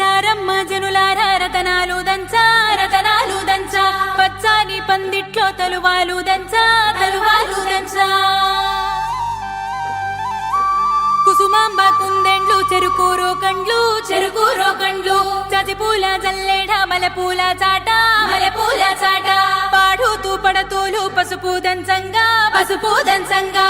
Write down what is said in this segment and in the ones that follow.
రారమ్మ జనులారా రతనాలు దంచా రతనాలు దంచా పచ్చాని పందిట్లో తలువాలు దంచా తలువాలు దంచా కుసుమాంబ కుందెండ్లు చెరుకూరో కండ్లు చెరుకూరో కండ్లు చజిపూల జల్లేడ మలపూల చాట మలపూల చాట పాడుతూ పడతూలు పసుపు దంచంగా పసుపు దంచంగా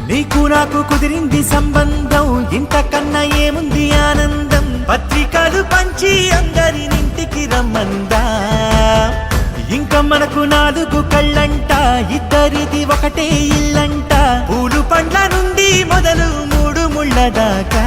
నీకు నాకు కుదిరింది సంబంధం ఇంతకన్నా ఏముంది ఆనందం పత్రికలు పంచి అందరినింటికి రమ్మందా ఇంకా మనకు 4 కళ్ళంట ఇద్దరిది ఒకటే ఇల్లంట పూలు పండ్ల నుండి మొదలు 3 ముళ్ళ దాకా